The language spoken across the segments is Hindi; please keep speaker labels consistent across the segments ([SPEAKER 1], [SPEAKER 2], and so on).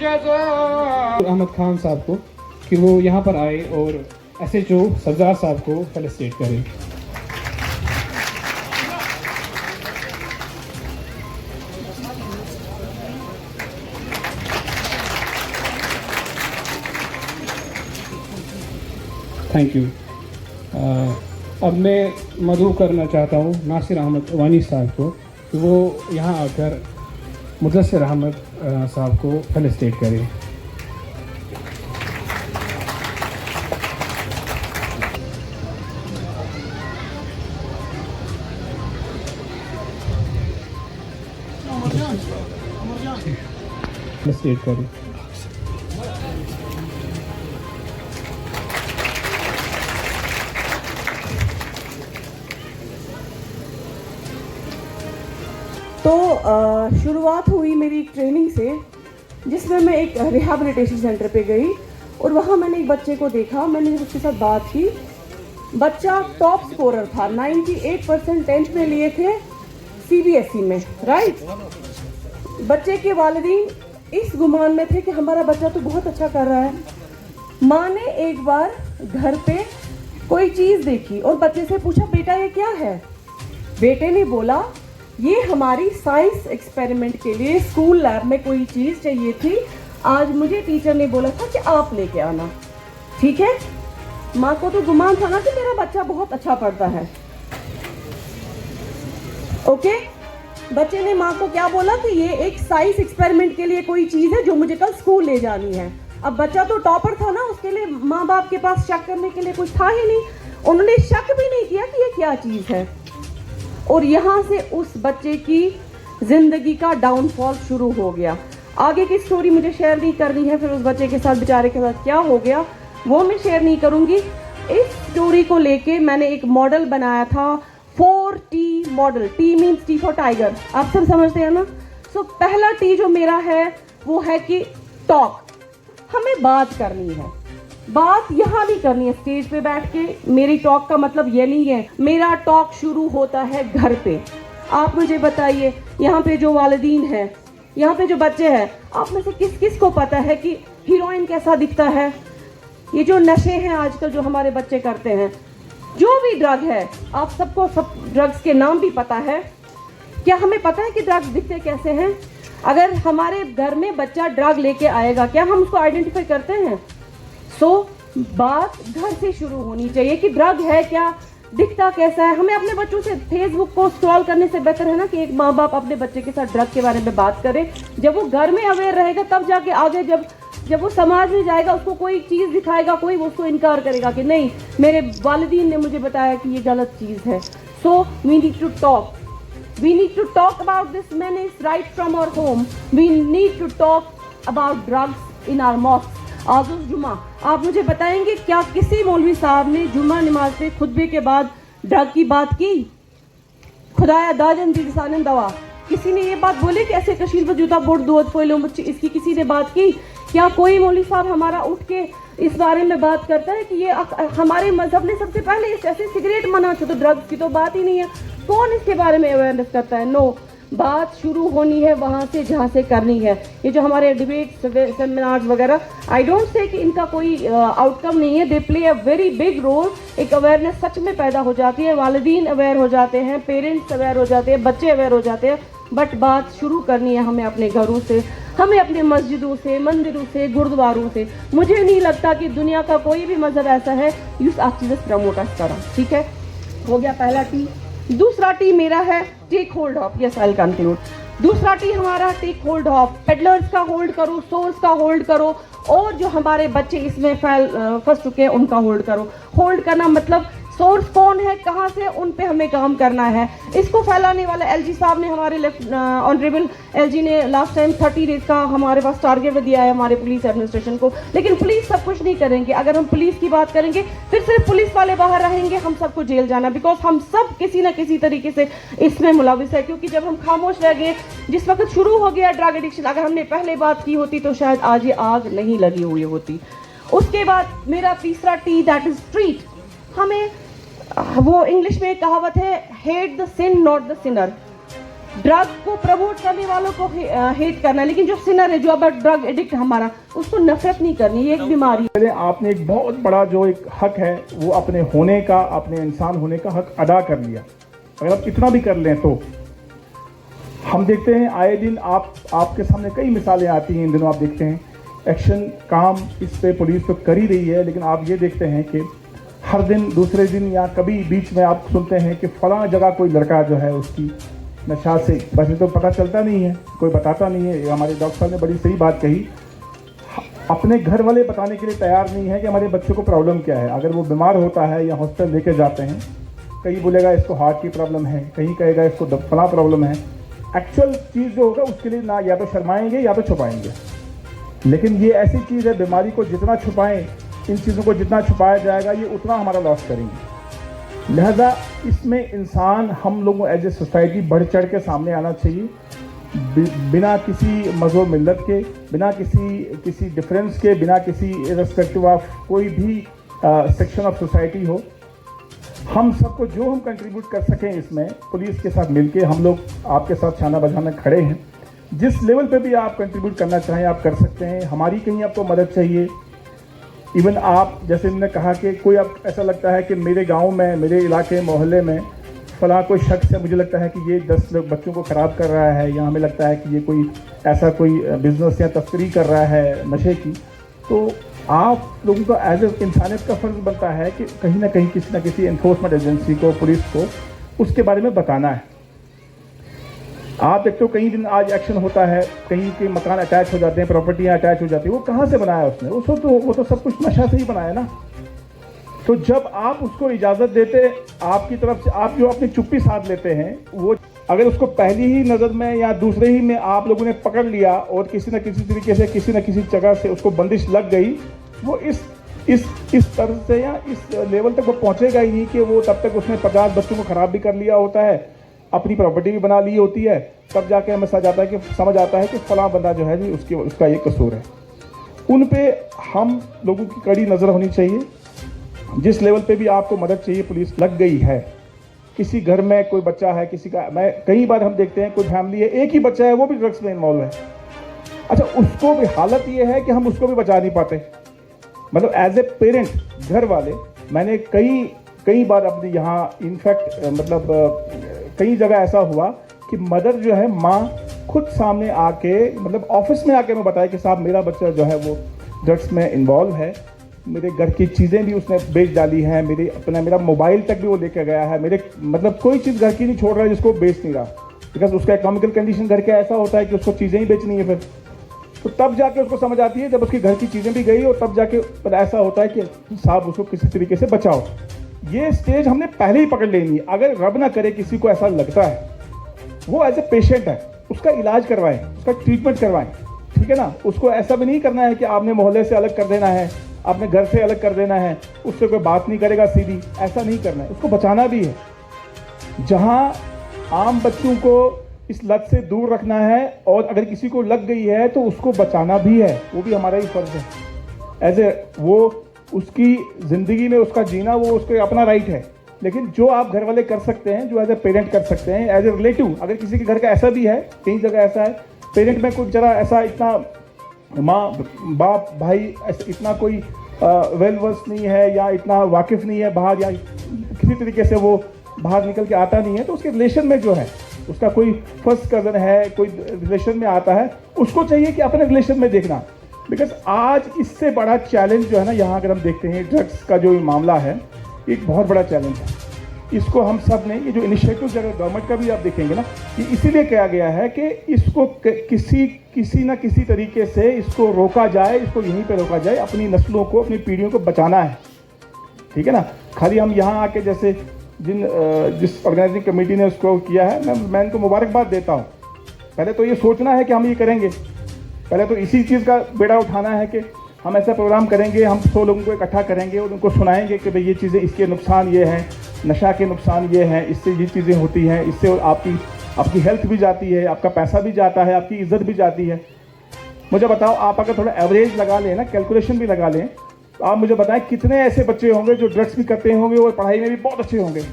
[SPEAKER 1] जज़ाअ।
[SPEAKER 2] अहमद खान साहब को कि वो यहाँ पर आए और SHO सब्ज़ार साहब को फेलिसिटेट करें। Thank you. अब मैं मदऊ करना चाहता हूँ नासिर अहमद वानी साहब को कि वो यहाँ आकर मुदस्सिर अहमद साहब को फेलिसिटेट करें। फेलिसिटेट करें।
[SPEAKER 3] तो शुरुआत हुई मेरी ट्रेनिंग से, जिसमें मैं एक रिहैबिलिटेशन सेंटर पे गई और वहाँ मैंने एक बच्चे को देखा। मैंने उसके साथ बात की। बच्चा टॉप स्कोरर था, 98% 10th में लिए थे CBSE में, राइट। बच्चे के वालिदैन इस गुमान में थे कि हमारा बच्चा तो बहुत अच्छा कर रहा है। माँ ने एक बार घर पे कोई चीज़ देखी और बच्चे से पूछा, बेटा ये क्या है? बेटे ने बोला, ये हमारी साइंस एक्सपेरिमेंट के लिए स्कूल लैब में कोई चीज़ चाहिए थी, आज मुझे टीचर ने बोला था कि आप लेके आना। ठीक है, माँ को तो गुमान था ना कि मेरा बच्चा बहुत अच्छा पढ़ता है। ओके, बच्चे ने माँ को क्या बोला कि ये एक साइंस एक्सपेरिमेंट के लिए कोई चीज़ है जो मुझे कल स्कूल ले जानी है। अब बच्चा तो टॉपर था ना, उसके लिए माँ बाप के पास शक करने के लिए कुछ था ही नहीं। उन्होंने शक भी नहीं किया कि ये क्या चीज़ है। और यहाँ से उस बच्चे की ज़िंदगी का डाउनफॉल शुरू हो गया। आगे की स्टोरी मुझे शेयर नहीं करनी है, फिर उस बच्चे के साथ, बेचारे के साथ क्या हो गया वो मैं शेयर नहीं करूँगी। इस स्टोरी को लेके मैंने एक मॉडल बनाया था, 4T model. T means T for tiger, आप सब समझते हैं ना। सो पहला T जो मेरा है वो है कि टॉक, हमें बात करनी है। बात यहाँ नहीं करनी है स्टेज पे बैठ के। मेरी टॉक का मतलब ये नहीं है। मेरा टॉक शुरू होता है घर पे। आप मुझे बताइए, यहाँ पे जो वालिदीन है, यहाँ पे जो बच्चे हैं, आप में से किस किस को पता है कि हीरोइन कैसा दिखता है? ये जो नशे हैं आजकल जो हमारे बच्चे करते हैं, जो भी ड्रग है, आप सबको सब ड्रग्स के नाम भी पता है। क्या हमें पता है कि ड्रग्स दिखते कैसे हैं? अगर हमारे घर में बच्चा ड्रग लेके आएगा, क्या हम उसको आइडेंटिफाई करते हैं? बात घर से शुरू होनी चाहिए कि ड्रग है क्या, दिखता कैसा है। हमें अपने बच्चों से फेसबुक को स्क्रॉल करने से बेहतर है ना कि एक माँ बाप अपने बच्चे के साथ ड्रग के बारे में बात करे। जब वो घर में अवेयर रहेगा तब जाके आगे जब वो समाज में जाएगा, उसको कोई चीज़ दिखाएगा, कोई उसको इनकार करेगा कि नहीं, मेरे वालिदीन ने मुझे बताया कि ये गलत चीज़ है। So we need to talk, we need to talk about this menace right from our home. We need to talk about drugs in our mosques. आज जुमा, आप मुझे बताएंगे क्या किसी मौलवी साहब ने जुमा नमाज पे खुतबे के बाद ड्रग की बात की? खुदाया दाजन दिसानन दवा, किसी ने ये बात बोली कि ऐसे कशील पर जूता बोर्ड दो फोइलो बच्चे, इसकी किसी ने बात की? क्या कोई मौलवी साहब हमारा उठ के इस बारे में बात करता है कि ये हमारे मजहब ने सबसे पहले ऐसे सिगरेट मना था, तो ड्रग्स की तो बात ही नहीं है। कौन इसके बारे में अवेयरनेस करता है? नो, बात शुरू होनी है वहाँ से जहाँ से करनी है। ये जो हमारे डिबेट सेमिनार्स वगैरह, आई डोंट से कि इनका कोई आउटकम नहीं है, they play a very big role. एक अवेयरनेस सच में पैदा हो जाती है, वालिदीन अवेयर हो जाते हैं, पेरेंट्स अवेयर हो जाते हैं, बच्चे अवेयर हो जाते हैं। बट बात शुरू करनी है हमें अपने घरों से, हमें अपने मस्जिदों से, मंदिरों से, गुरुद्वारों से। मुझे नहीं लगता कि दुनिया का कोई भी मजहब ऐसा है यूस एक्टिविस्ट प्रमोटर्स करा। ठीक है, हो गया पहला T। दूसरा T मेरा है take hold of. Yes, I will conclude. दूसरा T हमारा टेक होल्ड ऑफ। पेडलर्स का होल्ड करो, सोर्स का होल्ड करो, और जो हमारे बच्चे इसमें फंस चुके हैं उनका होल्ड करो। होल्ड करना मतलब सोर्स कौन है, कहाँ से, उन पे हमें काम करना है। इसको फैलाने वाला LG साहब ने, हमारे ऑनरेबल LG ने लास्ट टाइम 30 डेज का हमारे पास टारगेट दिया है हमारे पुलिस एडमिनिस्ट्रेशन को। लेकिन पुलिस सब कुछ नहीं करेंगे। अगर हम पुलिस की बात करेंगे फिर सिर्फ पुलिस वाले बाहर रहेंगे, हम सबको जेल जाना, बिकॉज हम सब किसी ना किसी तरीके से इसमें मुलविस है। क्योंकि जब हम खामोश रह गए, जिस वक्त शुरू हो गया ड्रग एडिक्शन, अगर हमने पहले बात की होती तो शायद आज ये आग नहीं लगी हुई होती। उसके बाद मेरा तीसरा T, दैट इज ट्रीट। हमें वो इंग्लिश में एक कहावत है, hate the sin not the sinner. Drug को प्रमोट करने वालों को हेट करना है, लेकिन जो सिनर है, जो अब ड्रग एडिक्ट हमारा, उसको नफरत नहीं करनी। ये एक बीमारी है।
[SPEAKER 4] आपने एक बहुत बड़ा जो एक हक है वो अपने होने का, अपने इंसान होने का हक अदा कर लिया। अगर आप कितना भी कर लें तो हम देखते हैं आए दिन आपके सामने कई मिसालें आती हैं। इन दिनों आप देखते हैं एक्शन काम इस पे पुलिस तो कर ही रही है, लेकिन आप ये देखते हैं कि हर दिन दूसरे दिन या कभी बीच में आप सुनते हैं कि फलां जगह कोई लड़का जो है उसकी नशा से, वैसे तो पता चलता नहीं है, कोई बताता नहीं है। हमारे डॉक्टर साहब ने बड़ी सही बात कही, अपने घर वाले बताने के लिए तैयार नहीं है कि हमारे बच्चे को प्रॉब्लम क्या है। अगर वो बीमार होता है या हॉस्पिटल लेके जाते हैं, कहीं बोलेगा इसको हार्ट की प्रॉब्लम है, कहीं कहेगा इसको फलां प्रॉब्लम है। एक्चुअल चीज़ जो होगा उसके लिए ना या तो शर्माएंगे या तो छुपाएंगे। लेकिन ये ऐसी चीज़ है, बीमारी को जितना छुपाएं, इन चीज़ों को जितना छुपाया जाएगा ये उतना हमारा लॉस करेंगे। लिहाजा इसमें इंसान, हम लोगों एज ए सोसाइटी बढ़ चढ़ के सामने आना चाहिए, बिना किसी मज़हब मिल्लत के, बिना किसी डिफरेंस के, बिना किसी इर्रेस्पेक्टिव ऑफ कोई भी सेक्शन ऑफ सोसाइटी हो। हम सबको जो हम कंट्रीब्यूट कर सकें इसमें, पुलिस के साथ मिलके हम लोग आपके साथ छाना बजाना खड़े हैं। जिस लेवल पे भी आप कंट्रीब्यूट करना चाहें आप कर सकते हैं। हमारी कहीं आपको मदद चाहिए, इवन आप जैसे इन्होंने कहा कि कोई आप ऐसा लगता है कि मेरे गांव में, मेरे इलाके मोहल्ले में फला कोई शख्स है, मुझे लगता है कि ये 10 लोग बच्चों को ख़राब कर रहा है, या हमें लगता है कि ये कोई ऐसा कोई बिजनेस या तस्करी कर रहा है नशे की, तो आप लोगों का एज ए इंसानियत का फ़र्ज़ बनता है कि कहीं ना कहीं किसी न किसी एनफोर्समेंट एजेंसी को, पुलिस को उसके बारे में बताना है। आप देखते हो कई दिन आज एक्शन होता है, कहीं के मकान अटैच हो जाते हैं, प्रॉपर्टियां अटैच हो जाती है, वो कहाँ से बनाया उसने? वो तो सब कुछ नशा से ही बनाया ना। तो जब आप उसको इजाज़त देते, आपकी तरफ से आप जो अपनी चुप्पी साध लेते हैं, वो अगर उसको पहली ही नज़र में या दूसरे ही में आप लोगों ने पकड़ लिया और किसी न किसी तरीके से किसी न किसी जगह से उसको बंदिश लग गई, वो इस तरह से या इस लेवल तक वो पहुँचेगा ही नहीं कि वो तब तक उसने 50 बच्चों को ख़राब भी कर लिया होता है, अपनी प्रॉपर्टी भी बना ली होती है, तब जाके हमें समझ आता है कि फलां बंदा जो है जी उसका ये कसूर है। उन पे हम लोगों की कड़ी नज़र होनी चाहिए। जिस लेवल पे भी आपको मदद चाहिए, पुलिस लग गई है। किसी घर में कोई बच्चा है, किसी का, मैं कई बार हम देखते हैं कोई फैमिली है, एक ही बच्चा है, वो भी ड्रग्स में इन्वॉल्व है। अच्छा, उसको भी हालत ये है कि हम उसको भी बचा नहीं पाते। मतलब एज ए पेरेंट, घर वाले, मैंने कई बार अपने यहाँ इनफैक्ट मतलब कई जगह ऐसा हुआ कि मदर जो है, माँ खुद सामने आके, मतलब ऑफिस में आके मैं बताया कि साहब मेरा बच्चा जो है वो ड्रग्स में इन्वॉल्व है, मेरे घर की चीज़ें भी उसने बेच डाली हैं, मेरा मोबाइल तक भी वो लेकर गया है, मेरे मतलब कोई चीज़ घर की नहीं छोड़ रहा है जिसको बेच नहीं रहा, बिकॉज उसका इकोनॉमिकल कंडीशन घर का ऐसा होता है कि उसको चीज़ें ही बेचनी है। फिर तो तब जाके उसको समझ आती है, जब उसकी घर की चीज़ें भी गई और तब जाके ऐसा होता है कि साहब उसको किसी तरीके से बचाओ। ये स्टेज हमने पहले ही पकड़ लेनी है। अगर रब ना करे किसी को ऐसा लगता है, वो एज ए पेशेंट है, उसका इलाज करवाएं, उसका ट्रीटमेंट करवाएं, ठीक है ना। उसको ऐसा भी नहीं करना है कि आपने मोहल्ले से अलग कर देना है, आपने घर से अलग कर देना है, उससे कोई बात नहीं करेगा सीधी, ऐसा नहीं करना है। उसको बचाना भी है। जहां आम बच्चों को इस लत से दूर रखना है, और अगर किसी को लग गई है तो उसको बचाना भी है, वो भी हमारा ही फर्ज है। एज ए वो उसकी ज़िंदगी में उसका जीना वो उसका अपना राइट है। लेकिन जो आप घर वाले कर सकते हैं, जो एज ए पेरेंट कर सकते हैं, एज ए रिलेटिव, अगर किसी के घर का ऐसा भी है, कई जगह ऐसा है, पेरेंट में कुछ जरा ऐसा इतना माँ बाप भाई इतना कोई वेल वर्स नहीं है या इतना वाकिफ़ नहीं है बाहर, या किसी तरीके से वो बाहर निकल के आता नहीं है, तो उसके रिलेशन में जो है, उसका कोई फर्स्ट कज़न है, कोई रिलेशन में आता है, उसको चाहिए कि अपने रिलेशन में देखना। बिकॉज आज इससे बड़ा चैलेंज जो है ना, यहाँ अगर हम देखते हैं ड्रग्स का जो मामला है, एक बहुत बड़ा चैलेंज है। इसको हम सब ने, ये जो इनिशिएटिव अगर गवर्नमेंट का भी आप देखेंगे ना, ये इसीलिए किया गया है कि इसको किसी न किसी तरीके से इसको रोका जाए, इसको यहीं पे रोका जाए, अपनी नस्लों को, अपनी पीढ़ियों को बचाना है, ठीक है ना। खाली हम यहाँ आके जैसे जिस ऑर्गेनाइजिंग कमेटी ने उसको किया है, मैं इनको मुबारकबाद देता हूँ। पहले तो ये सोचना है कि हम ये करेंगे, पहले तो इसी चीज़ का बेड़ा उठाना है कि हम ऐसा प्रोग्राम करेंगे, हम 100 लोगों को इकट्ठा करेंगे और उनको सुनाएंगे कि भाई ये चीज़ें, इसके नुकसान ये हैं, नशा के नुकसान ये हैं, इससे ये चीज़ें होती हैं, इससे आपकी हेल्थ भी जाती है, आपका पैसा भी जाता है, आपकी इज्जत भी जाती है। मुझे बताओ, आप अगर थोड़ा एवरेज लगा लें ना, कैलकुलेशन भी लगा लें, आप मुझे बताएं कितने ऐसे बच्चे होंगे जो ड्रग्स भी करते होंगे और पढ़ाई में भी बहुत अच्छे होंगे,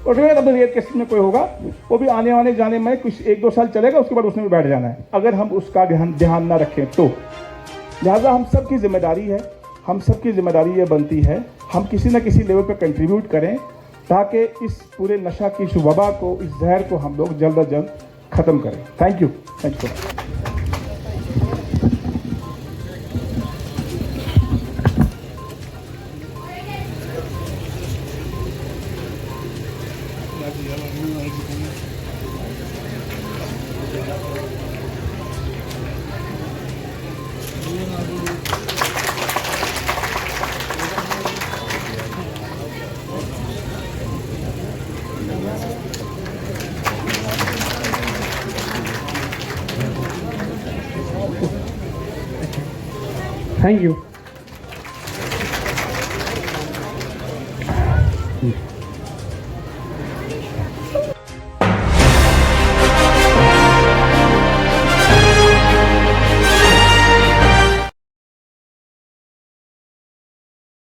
[SPEAKER 4] और फिर रेप केस में कोई होगा वो भी आने वाले जाने में कुछ 1-2 साल चलेगा, उसके बाद उसने भी बैठ जाना है अगर हम उसका ध्यान ना रखें तो। लिहाजा हम सबकी जिम्मेदारी है, हम सबकी जिम्मेदारी ये बनती है हम किसी न किसी लेवल पर कंट्रीब्यूट करें ताकि इस पूरे नशा की इस वबा को, इस जहर को हम लोग जल्द अज जल्द ख़त्म करें। Thank you.
[SPEAKER 2] Thank you.